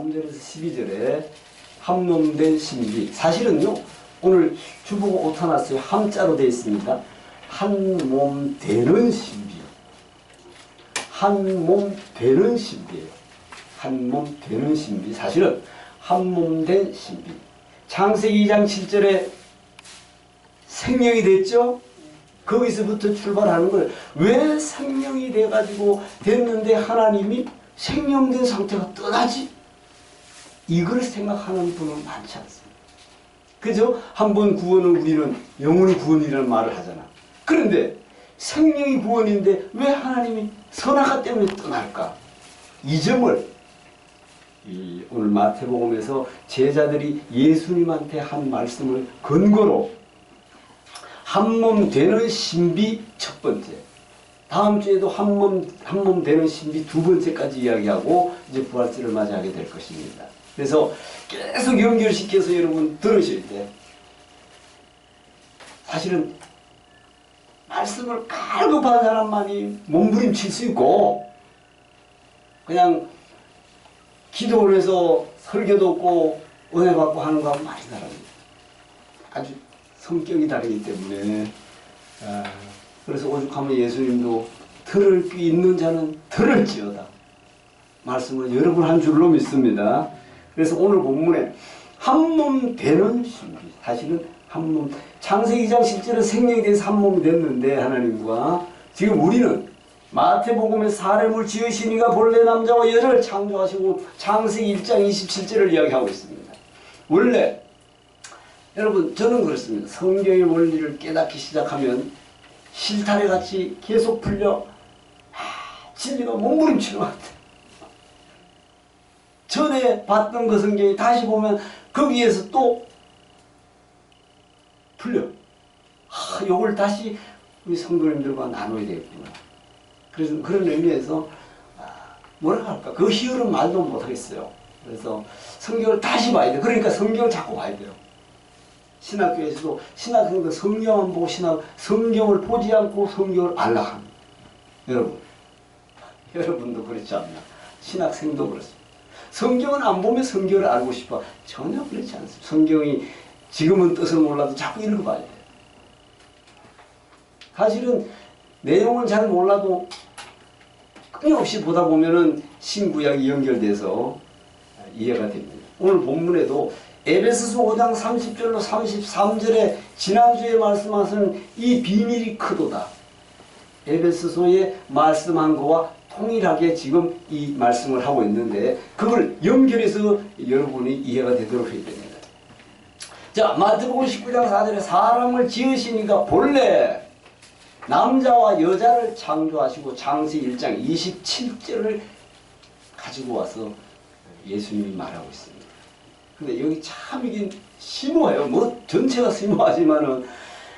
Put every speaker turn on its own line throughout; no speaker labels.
3절에서 12절에 한몸된 신비. 사실은요, 오늘 주보가 오타났어요. 함자로 되어 있습니다. 한몸 되는 신비. 한몸 되는 신비예요. 한몸 되는 신비. 사실은 한몸된 신비. 창세기 2장 7절에 생명이 됐죠? 거기서부터 출발하는 거예요. 왜 생명이 돼가지고 됐는데 하나님이 생명된 상태가 떠나지? 이걸 생각하는 분은 많지 않습니다. 그죠? 한 번 구원은 우리는 영원히 구원이라는 말을 하잖아. 그런데 생명이 구원인데 왜 하나님이 선악과 때문에 떠날까? 이 점을 오늘 마태복음에서 제자들이 예수님한테 한 말씀을 근거로 한몸 되는 신비 첫 번째, 다음 주에도 한몸 되는 신비 두 번째까지 이야기하고 이제 부활절을 맞이하게 될 것입니다. 그래서 계속 연결시켜서 여러분 들으실 때 사실은 말씀을 갈급한 사람만이 몸부림칠 수 있고 그냥 기도를 해서 설교도 없고 은혜 받고 하는 거하고 많이 다릅니다. 아주 성격이 다르기 때문에 그래서 오죽하면 예수님도 들을 귀 있는 자는 들을지어다 말씀을 여러 번 한 줄로 믿습니다. 그래서 오늘 본문에 한몸 되는 신비, 사실은 한몸, 창세기 2장 10절은 생명이 돼서 한몸이 됐는데 하나님과 지금 우리는 마태복음에 사람을 지으시니가 본래 남자와 여자를 창조하시고 창세기 1장 27절을 이야기하고 있습니다. 원래 여러분 저는 그렇습니다. 성경의 원리를 깨닫기 시작하면 실타래같이 계속 풀려 진리가 몸부림치는 것 같아요. 전에 봤던 그 성경이 다시 보면 거기에서 또 풀려. 이걸 다시 우리 성도님들과 나눠야 되겠구나. 그래서 그런 의미에서 뭐라 할까? 그 희열은 말도 못하겠어요. 그래서 성경을 다시 봐야 돼요. 그러니까 성경을 자꾸 봐야 돼요. 신학교에서도 신학생들 성경만 보고 성경을 보지 않고 성경을 알라 합니다. 여러분도 그렇지 않나? 신학생도 그렇습니다. 성경은 안 보면 성경을 알고 싶어. 전혀 그렇지 않습니다. 성경이 지금은 뜻을 몰라도 자꾸 읽어봐야 돼요. 사실은 내용을 잘 몰라도 끊임없이 보다 보면은 신구약이 연결돼서 이해가 됩니다. 오늘 본문에도 에베소서 5장 30절로 33절에 지난주에 말씀하신 이 비밀이 크도다. 에베소서에 말씀한 거와 통일하게 지금 이 말씀을 하고 있는데 그걸 연결해서 여러분이 이해가 되도록 해야 됩니다. 자, 마태복음 19장 4절에 사람을 지으시니까 본래 남자와 여자를 창조하시고 창세기 1장 27절을 가지고 와서 예수님이 말하고 있습니다. 근데 여기 참 이게 심오해요. 뭐 전체가 심오하지만은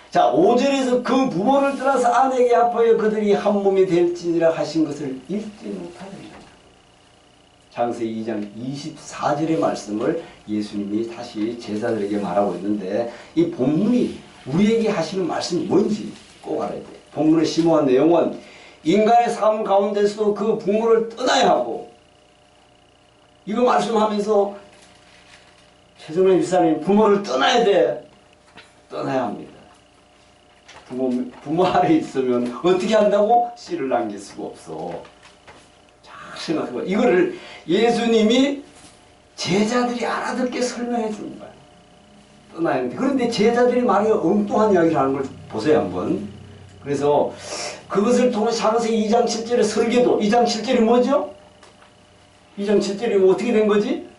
자 5절에서 그 부모를 떠나서 아내에게 아파하여 그들이 한 몸이 될지니라 하신 것을 읽지 못하느니라. 창세기 2장 24절의 말씀을 예수님이 다시 제자들에게 말하고 있는데 이 본문이 우리에게 하시는 말씀이 뭔지 꼭 알아야 돼요. 본문의 심오한 내용은 인간의 삶 가운데서도 그 부모를 떠나야 하고 이거 말씀하면서 최정래 집사님 부모를 떠나야 돼. 떠나야 합니다. 부모 아래 있으면 어떻게 한다고? 씨를 남길 수가 없어. 잘 생각해봐. 이거를 예수님이 제자들이 알아듣게 설명해 주는 거예요. 떠나야 하는데. 그런데 제자들이 많이 엉뚱한 이야기를 하는 걸 보세요 한번. 그래서 그것을 통해 창세기 2장 7절의 설계도 2장 7절이 뭐죠? 2장 7절이 어떻게 된 거지?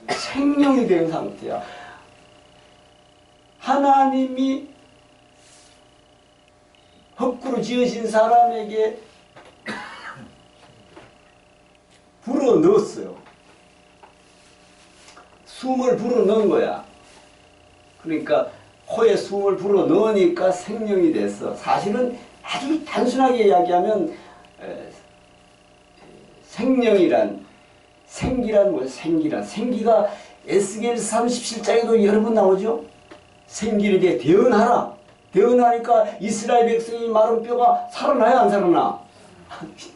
생명이 된 상태야. 하나님이 헛구로 지으신 사람에게 불어 넣었어요. 숨을 불어 넣은 거야. 그러니까 코에 숨을 불어 넣으니까 생명이 됐어. 사실은 아주 단순하게 이야기하면 생명이란 생기란 뭐예요? 생기가 에스겔서 37장에도 여러 번 나오죠. 생기를 대해 대언하라. 대언하니까 이스라엘 백성이 마른 뼈가 살아나야 안 살아나?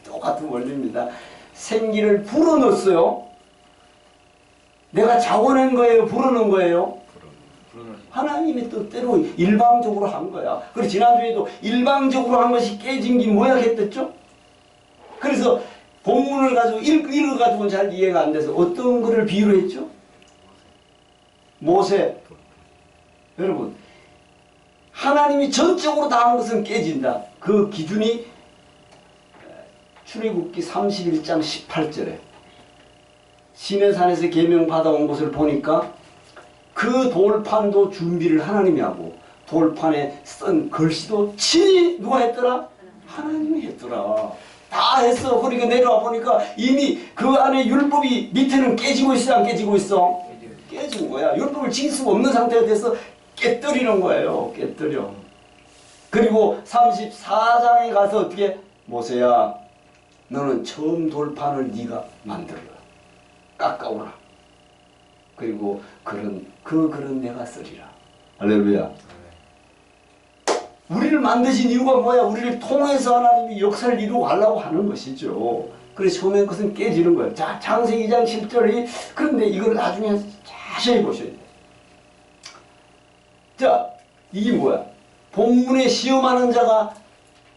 똑같은 원리입니다. 생기를 불어넣었어요. 내가 자고낸 거예요? 부르는 거예요?
불어넣지.
하나님의 뜻대로 일방적으로 한 거야. 그리고 지난주에도 일방적으로 한 것이 깨진 게 뭐야 했댔죠? 그래서 본문을 가지고 읽어가지고는 잘 이해가 안 돼서 어떤 거를 비유로 했죠? 모세. 여러분, 하나님이 전적으로 다 한 것은 깨진다. 그 기준이 출애굽기 31장 18절에 시내산에서 계명 받아온 것을 보니까 그 돌판도 준비를 하나님이 하고 돌판에 쓴 글씨도 친히 누가 했더라? 하나님이 했더라. 다 했어. 그러니까 내려와 보니까 이미 그 안에 율법이 밑에는 깨지고 있어, 안 깨지고 있어? 깨진 거야. 율법을 지킬 수가 없는 상태가 돼서 깨뜨리는 거예요. 깨뜨려. 그리고 34장에 가서 어떻게? 모세야, 너는 처음 돌판을 네가 만들어라. 깎아오라. 그리고 그 글은 내가 쓰리라. 할렐루야. 우리를 만드신 이유가 뭐야? 우리를 통해서 하나님이 역사를 이루고 가려고 하는 것이죠. 그래서 처음엔 그것은 깨지는 거예요. 자, 창세기 2장 7절이 그런데 이걸 나중에 자세히 보셔야 돼요. 자, 이게 뭐야? 본문에 시험하는 자가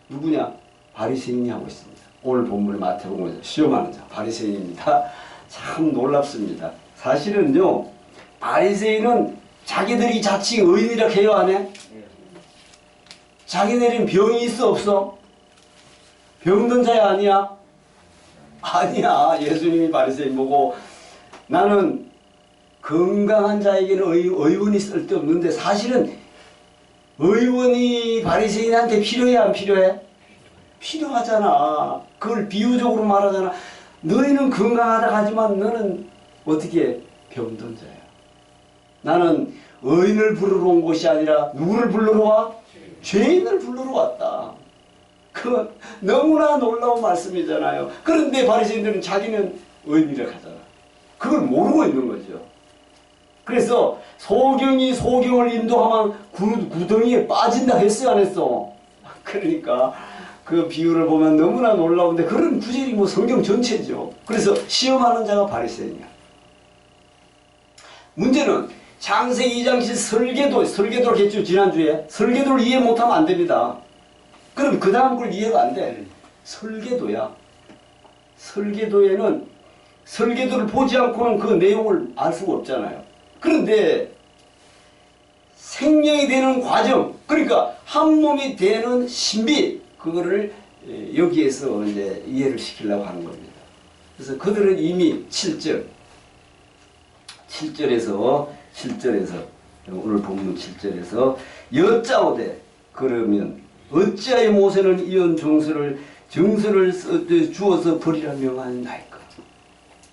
누구냐? 바리새인이 하고 있습니다. 오늘 본문에 마태복음에서 시험하는 자 바리새인입니다. 참 놀랍습니다. 사실은요, 바리새인은 자기들이 자칭 의인이라 해요, 안 해? 자기네는 병이 있어, 없어? 병든 자야, 아니야? 아니야. 예수님이 바리새인 보고 나는 건강한 자에게는 의원이 쓸데없는데 사실은 의원이 바리새인한테 필요해, 안 필요해? 필요하잖아. 그걸 비유적으로 말하잖아. 너희는 건강하다 하지만 너는 어떻게 병든 자야. 나는 의인을 부르러 온 것이 아니라 누구를 부르러 와? 죄인을 부르러 왔다. 그건 너무나 놀라운 말씀이잖아요. 그런데 바리새인들은 자기는 의인이라고 하잖아. 그걸 모르고 있는 거죠. 그래서 소경이 소경을 인도하면 구덩이에 빠진다 했어요, 안 했어? 그러니까 그 비유를 보면 너무나 놀라운데 그런 구절이 뭐 성경 전체죠. 그래서 시험하는 자가 바리새인이야. 문제는 창세기 2장 7 설계도를 했죠, 지난주에. 설계도를 이해 못하면 안 됩니다. 그럼 그 다음 걸 이해가 안 돼. 설계도야. 설계도에는 설계도를 보지 않고는 그 내용을 알 수가 없잖아요. 그런데 생명이 되는 과정, 그러니까 한 몸이 되는 신비, 그거를 여기에서 이제 이해를 시키려고 하는 겁니다. 그래서 그들은 이미 7절에서 오늘 본문 7절에서 여짜오되 그러면 어찌하여 모세는 이런 정서를 주어서 버리라 명하나이까.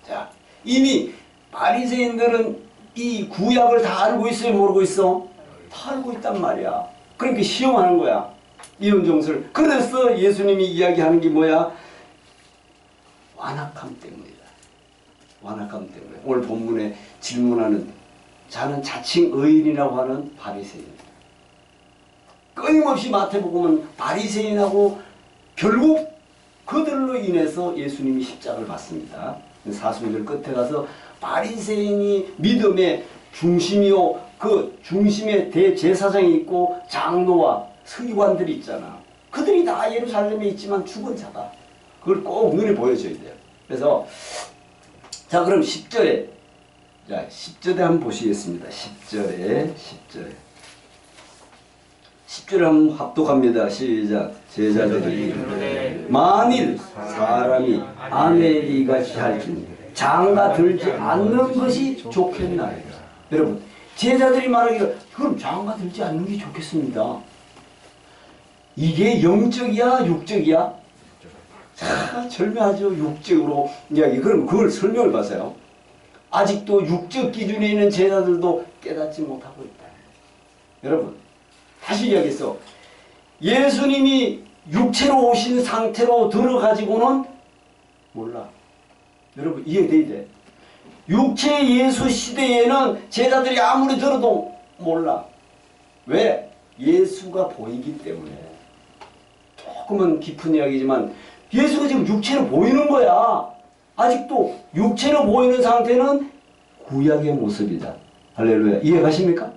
자, 이미 바리새인들은 이 구약을 다 알고 있어요, 모르고 있어? 다 알고 있단 말이야. 그러니까 시험하는 거야, 이런 정서를. 그래서 예수님이 이야기하는 게 뭐야? 완악함 때문이다. 완악함 때문에. 오늘 본문에 질문하는 자는 자칭 의인이라고 하는 바리새인. 끊임없이 마태복음은 바리새인하고 결국 그들로 인해서 예수님이 십자가를 받습니다. 사순절 끝에 가서 바리새인이 믿음의 중심이요, 그 중심에 대제사장이 있고 장로와 서기관들이 있잖아. 그들이 다 예루살렘에 있지만 죽은 자다. 그걸 꼭 눈에 보여줘야 돼요. 그래서 자, 그럼 10절에, 자, 10절에 한번 보시겠습니다. 10절에 한번 합독합니다. 시작. 제자들이 만일 사람이 아메리같이 할지 장가 들지 않는 것이 좋겠나이다. 여러분, 제자들이 말하기를 그럼 장가 들지 않는 게 좋겠습니다. 이게 영적이야, 육적이야? 자, 절묘하죠. 육적으로 이야기. 그럼 그걸 설명을 봐서요. 아직도 육적 기준에 있는 제자들도 깨닫지 못하고 있다. 여러분, 다시 이야기했어. 예수님이 육체로 오신 상태로 들어가지고는 몰라. 여러분, 이해돼야 돼. 육체 예수 시대에는 제자들이 아무리 들어도 몰라. 왜? 예수가 보이기 때문에. 조금은 깊은 이야기지만 예수가 지금 육체로 보이는 거야. 아직도 육체로 보이는 상태는 구약의 모습이다. 할렐루야. 이해가십니까?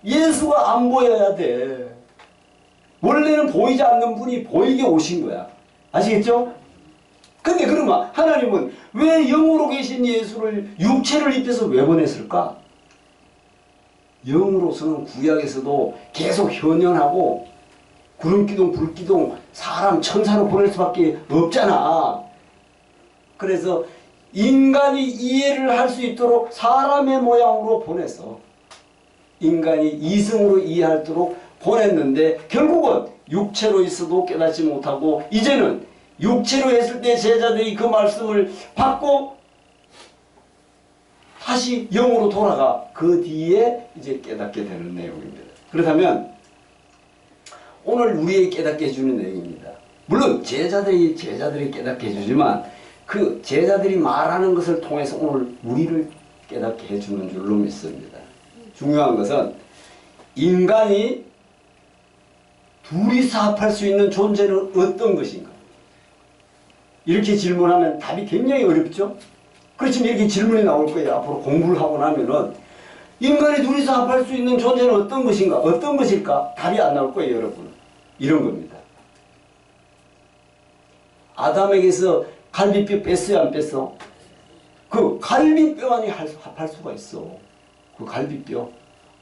예수가 안 보여야 돼. 원래는 보이지 않는 분이 보이게 오신 거야. 아시겠죠? 근데 그러면 하나님은 왜 영으로 계신 예수를 육체를 입혀서 왜 보냈을까? 영으로서는 구약에서도 계속 현현하고 구름기둥, 불기둥, 사람, 천사로 보낼 수밖에 없잖아. 그래서 인간이 이해를 할 수 있도록 사람의 모양으로 보내서 인간이 이성으로 이해하도록 보냈는데 결국은 육체로 있어도 깨닫지 못하고 이제는 육체로 했을 때 제자들이 그 말씀을 받고 다시 영으로 돌아가 그 뒤에 이제 깨닫게 되는 내용입니다. 그렇다면 오늘 우리에게 깨닫게 해주는 내용입니다. 물론 제자들이 깨닫게 해주지만 그 제자들이 말하는 것을 통해서 오늘 우리를 깨닫게 해주는 줄로 믿습니다. 중요한 것은 인간이 둘이서 합할 수 있는 존재는 어떤 것인가? 이렇게 질문하면 답이 굉장히 어렵죠? 그렇지만 이렇게 질문이 나올 거예요. 앞으로 공부를 하고 나면은 인간이 둘이서 합할 수 있는 존재는 어떤 것인가? 어떤 것일까? 답이 안 나올 거예요, 여러분. 이런 겁니다. 아담에게서 갈비뼈 뺐어요, 안 뺐어? 그 갈비뼈 안에 합할 수가 있어. 그 갈비뼈.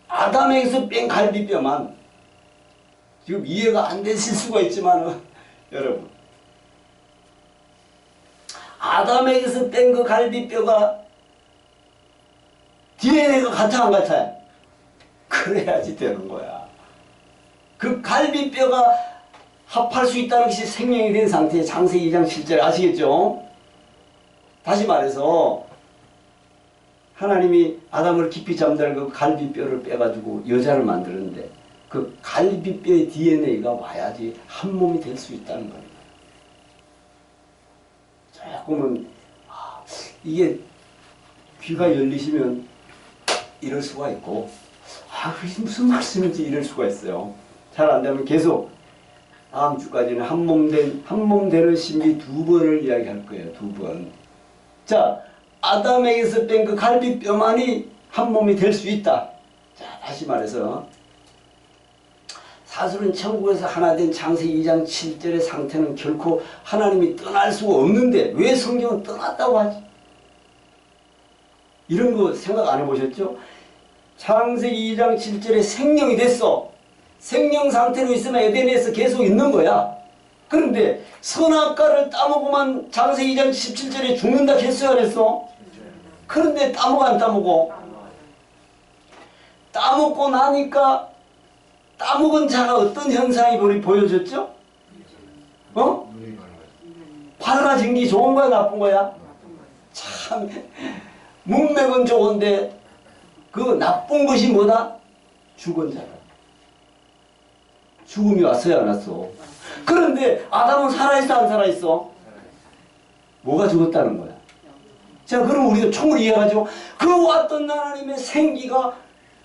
아담에게서 뺀 갈비뼈만 지금 이해가 안 되실 수가 있지만 여러분 아담에게서 뺀 그 갈비뼈가 DNA가 같아 안 같아요? 그래야지 되는 거야. 그 갈비뼈가 합할 수 있다는 것이 생명이 된 상태의 창세기 2장 7절 아시겠죠? 다시 말해서 하나님이 아담을 깊이 잠자는 그 갈비뼈를 빼가지고 여자를 만드는데 그 갈비뼈의 DNA가 와야지 한 몸이 될 수 있다는 겁니다. 조금은 이게 귀가 열리시면 이럴 수가 있고 그게 무슨 말씀인지 이럴 수가 있어요. 잘 안 되면 계속 다음 주까지는 한 몸 되는 신비 2번을 이야기할 거예요. 2번. 자, 아담에게서 뺀 그 갈비뼈만이 한 몸이 될 수 있다. 자, 다시 말해서 사실은 천국에서 하나 된 창세기 2장 7절의 상태는 결코 하나님이 떠날 수가 없는데 왜 성경은 떠났다고 하지? 이런 거 생각 안 해보셨죠? 창세기 2장 7절에 생명이 됐어. 생명 상태로 있으면 에덴에서 계속 있는 거야. 그런데 선악과를 따먹으면 창세기 2장 17절에 죽는다 했어요, 안 했어? 그런데 따먹어 안 따먹어? 따먹고 나니까 따먹은 자가 어떤 현상이 보여졌죠? 밝아진 게 좋은 거야, 나쁜 거야? 참, 문맥은 좋은데 그 나쁜 것이 뭐다? 죽은 자다. 죽음이 왔어야 안 왔어? 그런데 아담은 살아있어, 안 살아있어? 뭐가 죽었다는 거야? 자, 그럼 우리가 총을 이해하죠? 그 왔던 하나님의 생기가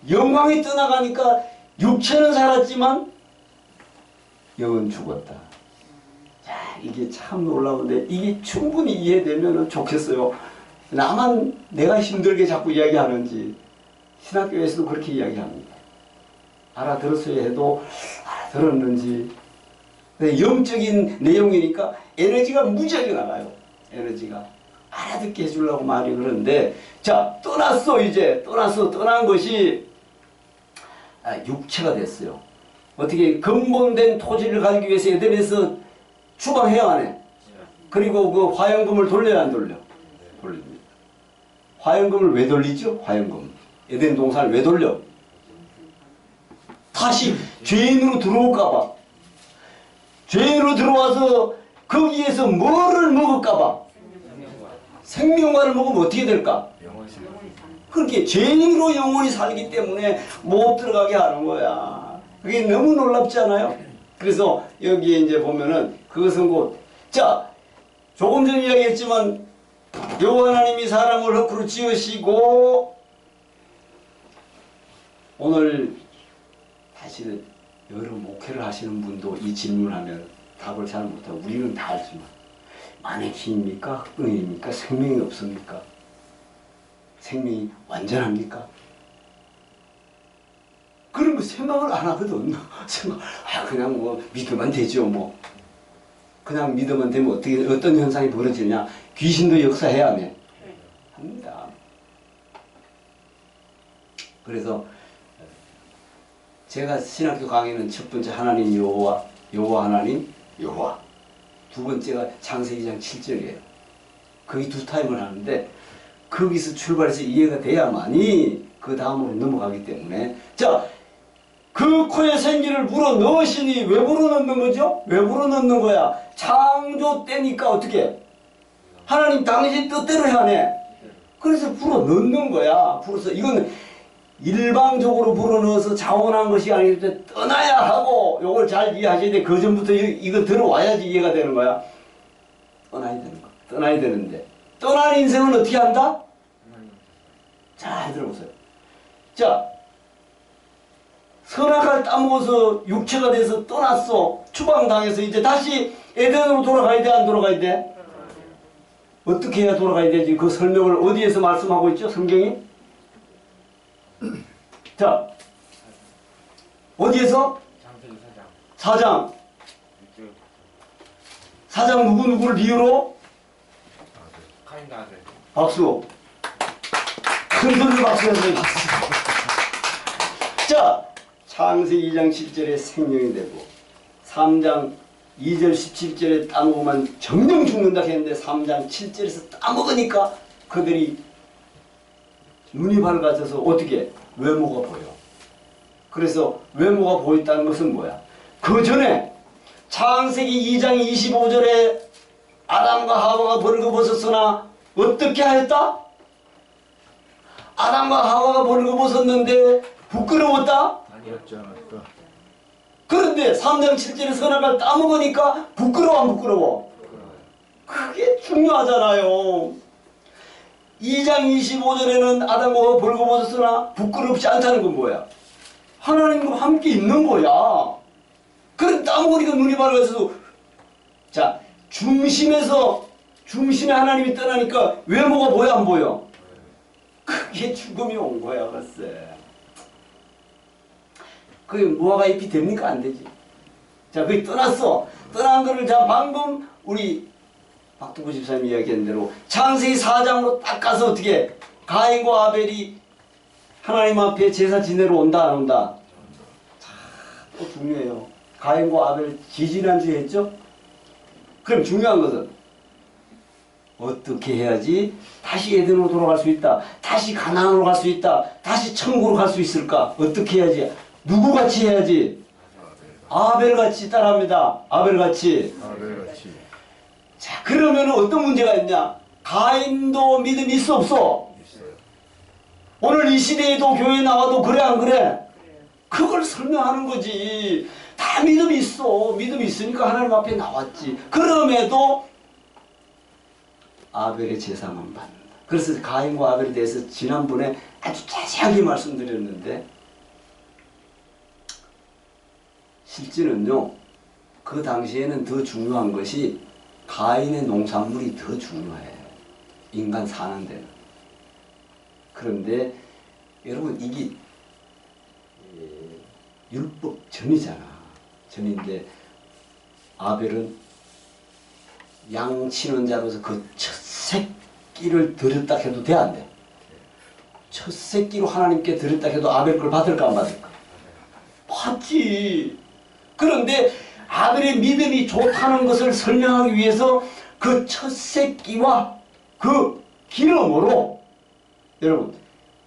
영광이 떠나가니까 육체는 살았지만 영은 죽었다. 자, 이게 참 놀라운데 이게 충분히 이해되면 좋겠어요. 나만 내가 힘들게 자꾸 이야기하는지 신학교에서도 그렇게 이야기합니다. 알아들었어야 해도 알아들었는지. 영적인 내용이니까 에너지가 무지하게 나가요. 에너지가. 알아듣게 해주려고 많이 그러는데 자, 떠났어. 이제 떠난 것이 육체가 됐어요. 어떻게 근본된 토지를 가지기 위해서 에덴에서 추방해야 하네. 그리고 그 화연금을 돌려야 안 돌려? 돌립니다. 화연금을 왜 돌리죠? 화연금. 에덴 동산을 왜 돌려? 다시 죄인으로 들어올까봐. 죄인으로 들어와서 거기에서 뭐를 먹을까봐. 생명과를 먹으면 어떻게 될까? 그렇게 죄인으로 영원히 살기 때문에 못 들어가게 하는 거야. 그게 너무 놀랍지 않아요? 그래서 여기에 이제 보면은 그것은 곧, 자, 조금 전에 이야기했지만 여호와 하나님이 사람을 흙으로 지으시고 오늘 사실은 여러 목회를 하시는 분도 이 질문하면 답을 잘 못하고 우리는 다 알지만 마네킹입니까? 흙등입니까? 생명이 없습니까? 생명이 완전합니까? 그런 거 생각을 안 하거든. 그냥 뭐 믿으면 되죠 뭐. 그냥 믿으면 되면 어떤 현상이 벌어지냐? 귀신도 역사해야 하네. 합니다. 그래서 제가 신학교 강의는 첫 번째 하나님 여호와 하나님 여호와, 두 번째가 창세기 2장 7절이에요. 거의 두 타임을 하는데 거기서 출발해서 이해가 돼야만이 그 다음으로 넘어가기 때문에, 자, 그 코에 생기를 불어 넣으시니 왜 불어 넣는 거죠? 왜 불어 넣는 거야? 창조 때니까 어떻게? 하나님 당신 뜻대로 하네. 그래서 불어 넣는 거야. 불어서 이건 일방적으로 불어넣어서 자원한 것이 아니기 때문에 떠나야 하고, 요걸 잘 이해하셔야 돼. 그 전부터 이거 들어와야지 이해가 되는 거야. 떠나야 되는 거. 떠나야 되는데, 떠난 인생은 어떻게 한다? 잘 들어보세요. 자, 선악을 따먹어서 육체가 돼서 떠났어. 추방당해서 이제 다시 에덴으로 돌아가야 돼, 안 돌아가야 돼? 어떻게 해야 돌아가야 되지? 그 설명을 어디에서 말씀하고 있죠? 성경이? 자, 어디에서?
창세기 4장.
4장 누구를 이유로?
카인과 아벨.
박수. 큰 소리로 박수 해주세요. 자, 창세기 2장 7절에 생명이 되고 3장 2절 17절에 따먹으면 정령 죽는다 했는데 3장 7절에서 따먹으니까 그들이 눈이 밝아져서 어떻게? 외모가 보여. 그래서 외모가 보였다는 것은 뭐야? 그 전에 창세기 2장 25절에 아담과 하와가 벌거벗었으나 어떻게 하였다? 아담과 하와가 벌거벗었는데 부끄러웠다?
아니었지 않았다.
그런데 3장 7절에 선악을 따먹으니까 부끄러워 안 부끄러워? 그게 중요하잖아요. 2장 25절에는 아담과 벌거벗었으나 부끄럽지 않다는 건 뭐야? 하나님과 함께 있는 거야. 그럼 따먹으니까 눈이 밝아져서, 자, 중심에 하나님이 떠나니까 외모가 보여 안 보여? 그게 죽음이 온 거야, 글쎄. 그게 무화과 잎이 됩니까? 안 되지. 자, 그게 떠났어. 떠난 거를, 자, 방금 우리 박두부 집사님 이야기한 대로 창세기 4장으로 딱 가서 어떻게? 가인과 아벨이 하나님 앞에 제사 지내러 온다, 안 온다? 자, 또 중요해요. 가인과 아벨 지지난주에 했죠? 그럼 중요한 것은 어떻게 해야지 다시 에덴으로 돌아갈 수 있다, 다시 가나안으로 갈 수 있다, 다시 천국으로 갈 수 있을까? 어떻게 해야지? 누구같이 해야지? 아벨같이 따라합니다. 아벨같이. 자, 그러면 어떤 문제가 있냐? 가인도 믿음이 있어 없어?
있어요.
오늘 이 시대에도 교회 나와도 그래 안 그래? 그걸 설명하는 거지. 다 믿음이 있어. 믿음이 있으니까 하나님 앞에 나왔지. 그럼에도 아벨의 제사만 받는다. 그래서 가인과 아벨에 대해서 지난번에 아주 자세하게 말씀드렸는데, 실제는요, 그 당시에는 더 중요한 것이 가인의 농산물이 더 중요해. 인간 사는 데는. 그런데 여러분, 이게 율법 전이잖아. 전인데 아벨은 양 치는 자로서 그 첫 새끼를 드렸다 해도 돼, 안 돼? 첫 새끼로 하나님께 드렸다 해도 아벨 걸 받을까 안 받을까? 받지. 그런데 아벨의 믿음이 좋다는 것을 설명하기 위해서 그 첫 새끼와 그 기름으로, 여러분,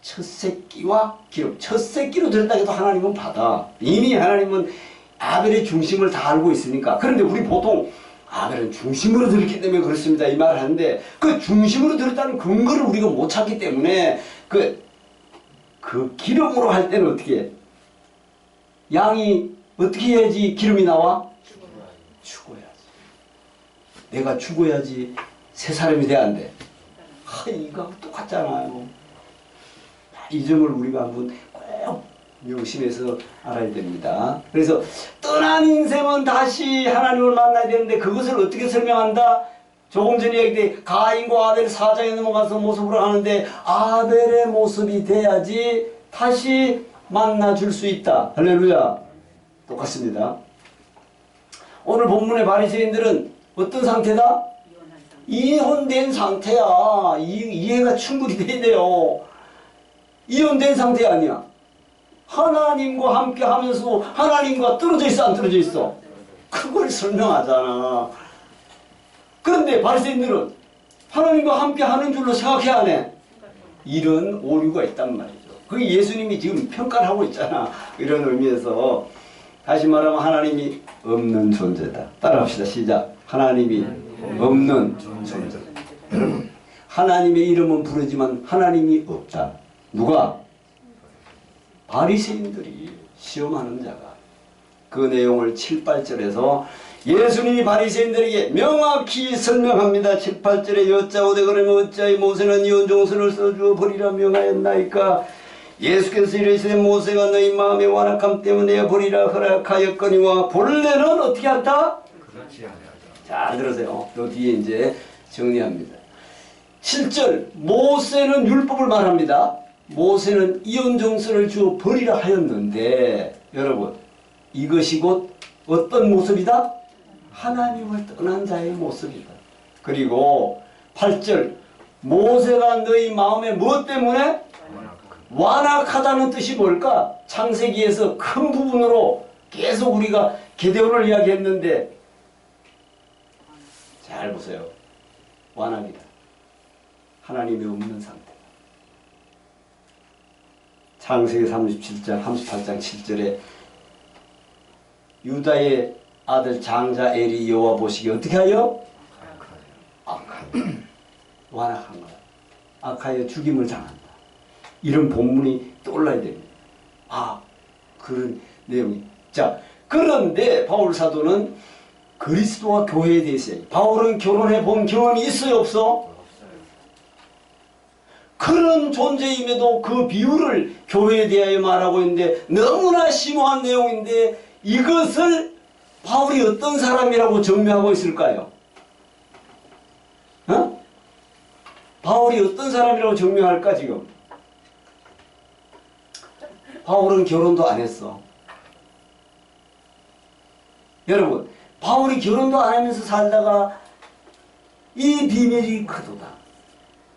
첫 새끼와 기름, 첫 새끼로 드렸다 해도 하나님은 받아. 이미 하나님은 아벨의 중심을 다 알고 있으니까. 그런데 우리 보통 아벨은 중심으로 드렸기 때문에 그렇습니다, 이 말을 하는데, 그 중심으로 드렸다는 근거를 우리가 못 찾기 때문에 그 기름으로 할 때는 어떻게 해? 양이 어떻게 해야지 기름이 나와? 죽어야지. 내가 죽어야지 새 사람이 돼야 안 돼? 이거 똑같잖아요. 이 점을 우리가 한번 꼭 명심해서 알아야 됩니다. 그래서 떠난 인생은 다시 하나님을 만나야 되는데 그것을 어떻게 설명한다? 조금 전에 얘기했듯이 가인과 아벨 4장에 넘어가서 모습으로 하는데 아벨의 모습이 돼야지 다시 만나줄 수 있다. 할렐루야. 똑같습니다. 오늘 본문의 바리새인들은 어떤 상태다? 이혼된 상태야. 이해가 충분히 돼야 돼요. 이혼된 상태 아니야. 하나님과 함께 하면서 하나님과 떨어져 있어, 안 떨어져 있어? 그걸 설명하잖아. 그런데 바리새인들은 하나님과 함께 하는 줄로 생각해 안 해? 이런 오류가 있단 말이죠. 그게 예수님이 지금 평가를 하고 있잖아. 이런 의미에서 다시 말하면 하나님이 없는 존재다. 따라합시다. 시작. 하나님이 없는 존재. 여러분, 하나님의 이름은 부르지만 하나님이 없다. 누가? 바리새인들이 시험하는 자가. 그 내용을 7, 8절에서 예수님이 바리새인들에게 명확히 설명합니다. 7, 8절에 여짜오되 그러면 어찌하여 모세는 이혼 종서를 써주어 버리라 명하였나이까. 예수께서 이르시되 모세가 너희 마음의 완악함 때문에 버리라 허락하였거니와 본래는 어떻게 한다?
그렇지 않아요.
잘 들으세요. 또 뒤에 이제 정리합니다. 7절 모세는 율법을 말합니다. 모세는 이혼 정서를 주어 버리라 하였는데 여러분 이것이 곧 어떤 모습이다? 하나님을 떠난 자의 모습이다. 그리고 8절 모세가 너희 마음에 무엇 때문에? 완악하다는 뜻이 뭘까? 창세기에서 큰 부분으로 계속 우리가 게데온을 이야기했는데 잘 보세요. 완악이다. 하나님이 없는 상태. 창세기 37장 38장 7절에 유다의 아들 장자 엘이 여호와 보시기에 어떻게 하여? 악하여. 완악한 거야. 악하여 죽임을 당한다. 이런 본문이 떠올라야 됩니다. 아, 그런 내용이. 자, 그런데 바울 사도는 그리스도와 교회에 대해서 바울은 결혼해 본 경험이 있어요, 없어? 그런 존재임에도 그 비유를 교회에 대하여 말하고 있는데 너무나 심오한 내용인데 이것을 바울이 어떤 사람이라고 정명하고 있을까요? 어? 바울이 어떤 사람이라고 정명할까 지금? 바울은 결혼도 안 했어. 여러분, 바울이 결혼도 안 하면서 살다가 이 비밀이 크도다.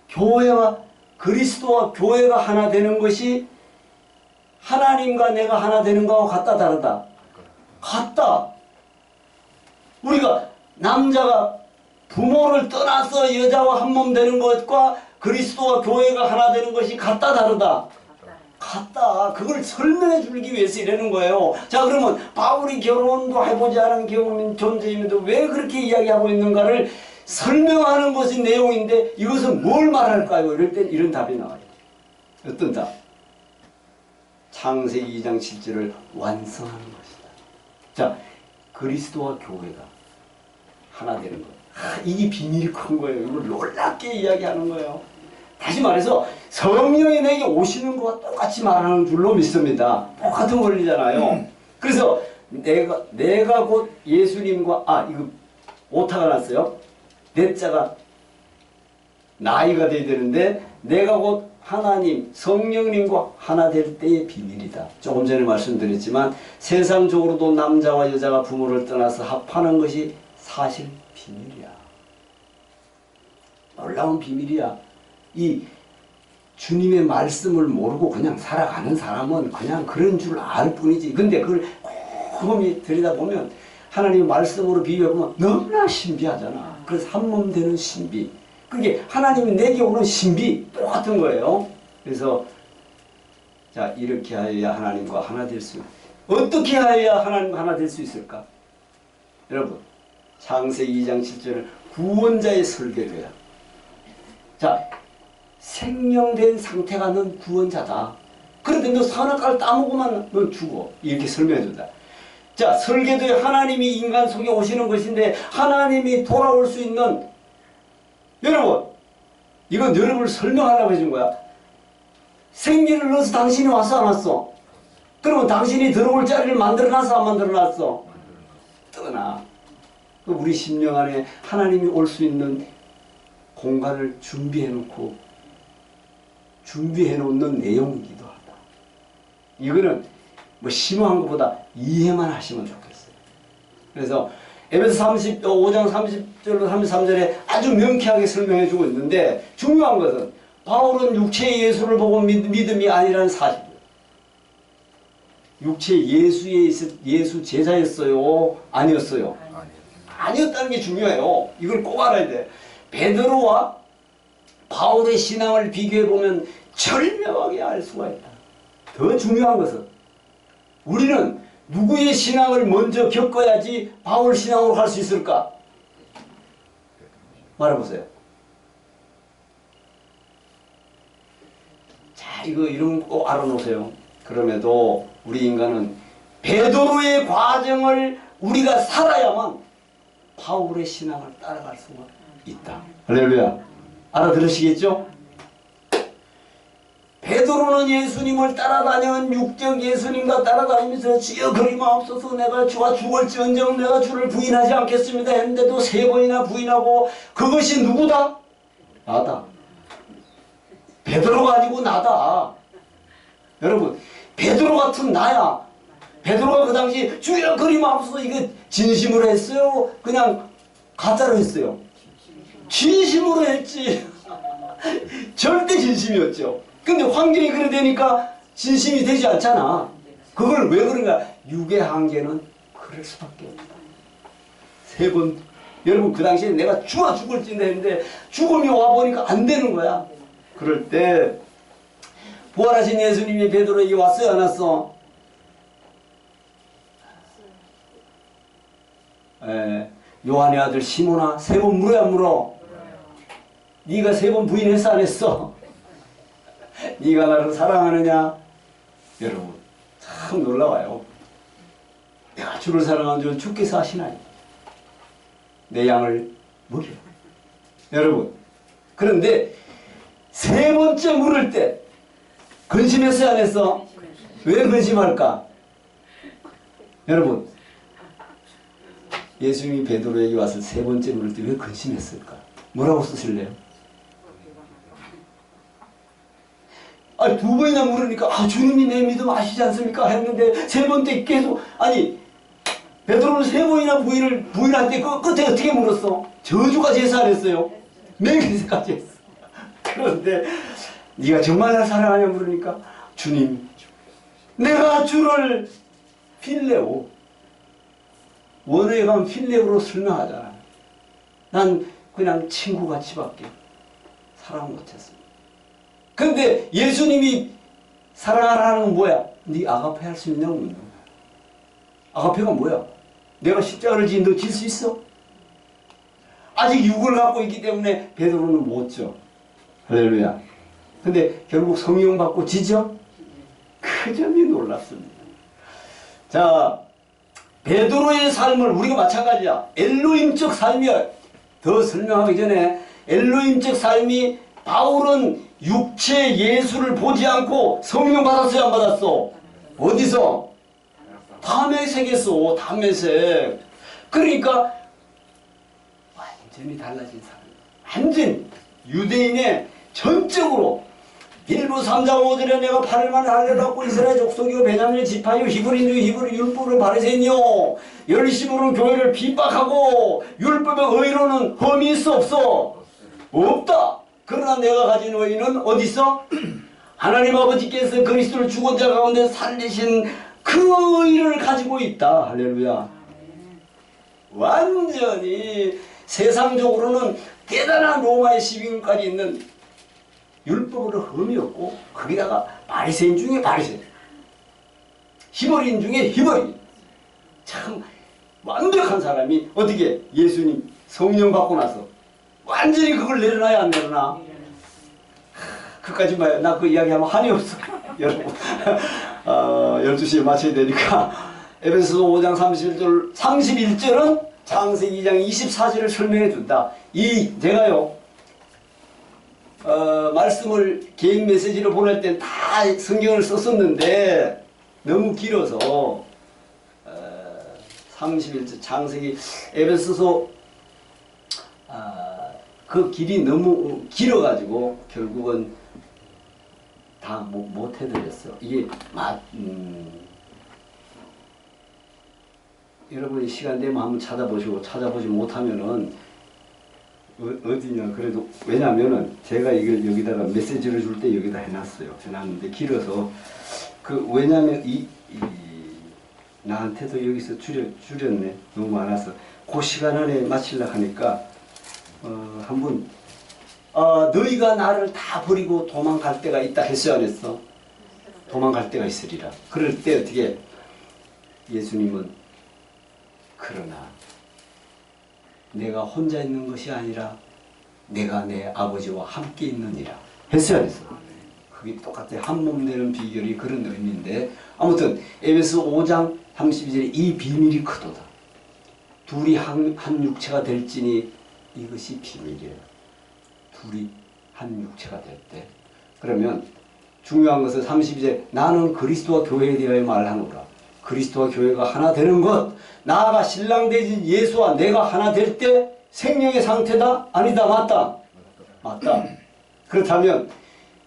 교회와 그리스도와 교회가 하나 되는 것이 하나님과 내가 하나 되는 거하고 같다 다르다? 같다. 우리가 남자가 부모를 떠나서 여자와 한 몸 되는 것과 그리스도와 교회가 하나 되는 것이 같다 다르다? 같다. 그걸 설명해 주기 위해서 이러는 거예요. 자, 그러면 바울이 결혼도 해보지 않은 경험인 존재임에도 왜 그렇게 이야기하고 있는가를 설명하는 것이 내용인데 이것은 뭘 말할까요? 이럴 땐 이런 답이 나와요. 어떤 답? 창세기 2장 7절을 완성하는 것이다. 자, 그리스도와 교회가 하나 되는 것. 이게 비밀이 큰 거예요. 이걸 놀랍게 이야기하는 거예요. 다시 말해서 성령이 내게 오시는 것과 똑같이 말하는 줄로 믿습니다. 똑같은 원리잖아요. 그래서 내가 곧 예수님과 이거 오타가 났어요. 내 자가 나이가 돼야 되는데 내가 곧 하나님 성령님과 하나 될 때의 비밀이다. 조금 전에 말씀드렸지만 세상적으로도 남자와 여자가 부모를 떠나서 합하는 것이 사실 비밀이야. 놀라운 비밀이야. 이 주님의 말씀을 모르고 그냥 살아가는 사람은 그냥 그런 줄 알 뿐이지. 근데 그걸 곰곰이 들여다보면 하나님의 말씀으로 비유해보면 너무나 신비하잖아. 그래서 한 몸 되는 신비. 그게 하나님이 내게 오는 신비 똑같은 거예요. 그래서 자, 이렇게 하여야 하나님과 하나 될 수. 어떻게 하여야 하나님과 하나 될 수 있을까? 여러분, 창세기 2장 7절은 구원자의 설계도야. 자, 생명된 상태가 넌 구원자다. 그런데 너 선악과를 따먹으면 넌 죽어. 이렇게 설명해 준다. 자, 설계도에 하나님이 인간 속에 오시는 것인데 하나님이 돌아올 수 있는, 여러분, 이건 여러분을 설명하려고 해준 거야. 생기를 넣어서 당신이 왔어 안 왔어? 그러면 당신이 들어올 자리를 만들어놨어 안 만들어놨어? 떠나. 우리 심령 안에 하나님이 올 수 있는 공간을 준비해 놓는 내용이기도 하다. 이거는 뭐 심오한 것보다 이해만 하시면 좋겠어요. 그래서 에베소 5장 30절로 33절에 아주 명쾌하게 설명해 주고 있는데, 중요한 것은 바울은 육체의 예수를 보고 믿음이 아니라는 사실이에요. 육체 예수 제자였어요? 아니었어요? 아니었다는 게 중요해요. 이걸 꼭 알아야 돼. 베드로와 바울의 신앙을 비교해 보면 절명하게 알 수가 있다. 더 중요한 것은 우리는 누구의 신앙을 먼저 겪어야지 바울 신앙으로 갈 수 있을까? 말해보세요. 자, 이런 거 꼭 알아놓으세요. 그럼에도 우리 인간은 베드로의 과정을 우리가 살아야만 바울의 신앙을 따라갈 수가 있다. 할렐루야. 알아들으시겠죠? 베드로는 예수님을 따라다니는 육적 예수님과 따라다니면서 주여 그리마옵소서, 내가 주와 죽을지언정 내가 주를 부인하지 않겠습니다 했는데도 3번이나 부인하고, 그것이 누구다? 나다. 베드로가 아니고 나다. 여러분, 베드로 같은 나야. 베드로가 그 당시 주여 그리마옵소서 이거 진심으로 했어요? 그냥 가짜로 했어요? 진심으로 했지. 절대 진심이었죠. 근데 환경이 그래 되니까 진심이 되지 않잖아. 그걸 왜 그런가? 육의 한계는 그럴 수밖에 없다. 3번. 여러분, 그 당시에 내가 주와 죽을지 했는데 죽음이 와보니까 안 되는 거야. 그럴 때 부활하신 예수님이 베드로에게 왔어요, 안 왔어? 요한의 아들 시몬아, 3번 물어야 안 물어? 네가 3번 부인했어, 안 했어? 네가 나를 사랑하느냐? 여러분, 참 놀라워요. 내가 주를 사랑하는 줄 주께서 아시나요? 내 양을 먹여. 여러분, 그런데 3번째 물을 때 근심했어요, 안 했어? 왜 근심할까? 여러분, 예수님이 베드로에게 와서 3번째 물을 때 왜 근심했을까? 뭐라고 쓰실래요? 2번이나 물으니까 주님이 내 믿음 아시지 않습니까? 했는데 3번 때 계속, 베드로는 3번이나 부인할 때 끝에 어떻게 물었어? 저주까지 해서 안 했어요? 맹세까지 했어. 그런데 네가 정말 날 사랑하냐 물으니까, 주님, 내가 주를 필레오, 원어에 가면 필레오로 설명하잖아. 난 그냥 친구같이밖에 사랑 못했습니다. 근데 예수님이 사랑하라는 건 뭐야? 네 아가페 할 수 있냐고 묻는 거야. 아가페가 뭐야? 내가 십자가를 지니 너 질 수 있어? 아직 육을 갖고 있기 때문에 베드로는 못 져. 할렐루야. 근데 결국 성령 받고 지죠? 그 점이 놀랍습니다. 자, 베드로의 삶을 우리가 마찬가지야. 엘로힘적 삶이야. 더 설명하기 전에 엘로힘적 삶이, 바울은 육체 예수를 보지 않고 성령 받았어요, 안 받았어? 어디서? 담에색에서. 담에색. 그러니까 완전히 달라진 사람. 완전 유대인의 전적으로 1부 3장 5절에 내가 8일만에 할례받고 이스라엘 족속이요 베냐민의 지파요 히브리인요 히브리 율법으로 바리새인이요 열심으로는 교회를 핍박하고 율법의 의로는 흠이 있어 없어? 없다. 그러나 내가 가진 의는 어디 있어? 하나님 아버지께서 그리스도를 죽은 자 가운데 살리신 그 의를 가지고 있다. 할렐루야. 완전히 세상적으로는 대단한 로마의 시민까지 있는 율법으로 흠이 없고, 거기다가 바리새인 중에 바리새인, 히브리인 중에 히브리인, 참 완벽한 사람이 어떻게 예수님 성령 받고 나서 완전히 그걸 내려놔야 안 내려놔? 그까지 봐요. 나 그 이야기하면 한이 없어. 여러분 12시에 마쳐야 되니까 에베소서 5장 31절은 창세기 2장 24절을 설명해 준다. 제가요 말씀을 개인 메시지로 보낼 때 다 성경을 썼었는데 너무 길어서 31절 창세기 에베소서 그 길이 너무 길어가지고 결국은 다 못 해드렸어. 이게 여러분이 시간 되면 한번 찾아보시고 찾아보지 못하면은 어디냐 그래도 왜냐면은 제가 이걸 여기다가 메시지를 줄 때 여기다 해놨어요. 해놨는데 길어서 왜냐면 나한테도 여기서 줄였네. 너무 많아서 그 시간 안에 마치려고 하니까 한번 너희가 나를 다 버리고 도망갈 때가 있다 했어요, 안 했어? 도망갈 때가 있으리라. 그럴 때 어떻게 예수님은 그러나 내가 혼자 있는 것이 아니라 내가 내 아버지와 함께 있느니라 했어요, 안 했어? 그게 똑같아요. 한 몸 되는 비결이 그런 의미인데 아무튼 에베소 5장 32절에 이 비밀이 크도다. 둘이 한 육체가 될지니 이것이 비밀이에요. 둘이 한 육체가 될 때. 그러면 중요한 것은 32절 나는 그리스도와 교회에 대하여 말하노라. 그리스도와 교회가 하나 되는 것, 나아가 신랑 되신 예수와 내가 하나 될 때 생명의 상태다? 아니다. 맞다. 맞다. 그렇다면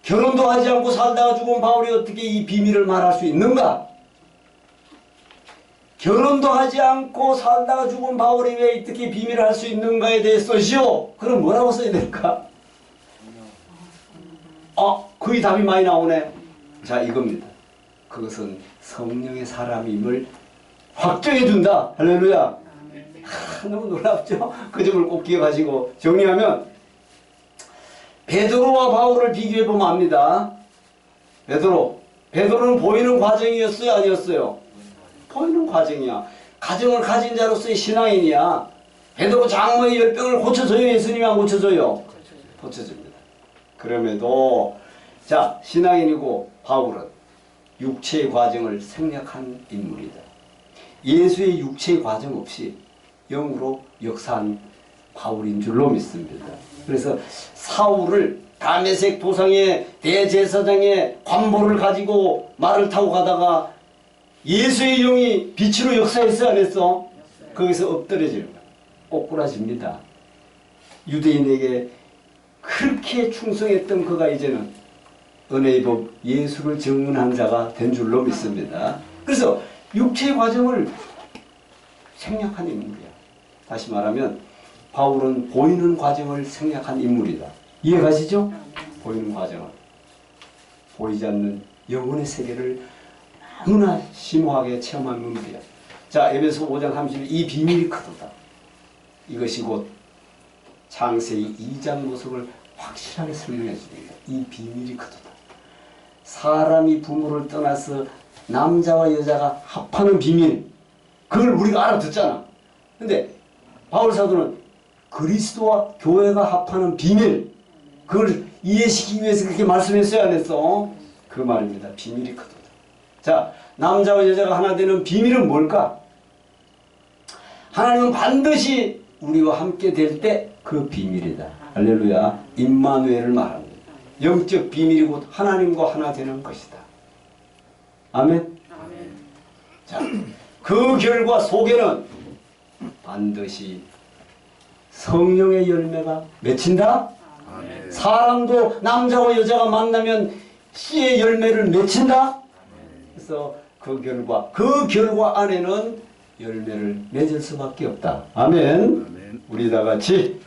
결혼도 하지 않고 살다가 죽은 바울이 어떻게 이 비밀을 말할 수 있는가? 결혼도 하지 않고 살다가 죽은 바울이 왜 어떻게 비밀을 할 수 있는가에 대해서시오. 그럼 뭐라고 써야 될까? 거의 답이 많이 나오네. 자, 이겁니다. 그것은 성령의 사람임을 확정해 준다. 할렐루야. 너무 놀랍죠? 그 점을 꼭 기억하시고 정리하면 베드로와 바울을 비교해 보면 압니다. 베드로는 보이는 과정이었어요, 아니었어요? 보이는 과정이야. 가정을 가진 자로서의 신앙인이야. 베드로 장모의 열병을 고쳐줘요, 예수님이 안 고쳐줘요? 고쳐줍니다. 그럼에도 자, 신앙인이고 바울은 육체의 과정을 생략한 인물이다. 예수의 육체의 과정 없이 영으로 역사한 바울인 줄로 믿습니다. 그래서 사울을 다메섹 도상의 대제사장의 관보를 가지고 말을 타고 가다가 예수의 영이 빛으로 역사했어, 안 했어? 거기서 엎드려지는 거야. 꼬꾸라집니다. 유대인에게 그렇게 충성했던 그가 이제는 은혜의 법 예수를 증언한 자가 된 줄로 믿습니다. 그래서 육체의 과정을 생략한 인물이야. 다시 말하면 바울은 보이는 과정을 생략한 인물이다. 이해가시죠? 보이는 과정을. 보이지 않는 영혼의 세계를 너무나 심오하게 체험한 인물이야. 자, 에베소 5장 32절 이 비밀이 크도다. 이것이 곧 창세기 2장 모습을 확실하게 설명해 줍니다. 이 비밀이 크도다. 사람이 부모를 떠나서 남자와 여자가 합하는 비밀, 그걸 우리가 알아듣잖아. 근데 바울 사도는 그리스도와 교회가 합하는 비밀, 그걸 이해시키기 위해서 그렇게 말씀했어야 안 했어? 그 말입니다. 비밀이 크도다. 자, 남자와 여자가 하나 되는 비밀은 뭘까? 하나님은 반드시 우리와 함께 될 때 그 비밀이다. 할렐루야. 임마누엘을 말합니다. 영적 비밀이 곧 하나님과 하나 되는 것이다. 아멘. 자, 그 결과 속에는 반드시 성령의 열매가 맺힌다. 아멘. 사람도 남자와 여자가 만나면 씨의 열매를 맺힌다. 그래서 그 결과 안에는 열매를 맺을 수밖에 없다. 아멘. 우리 다 같이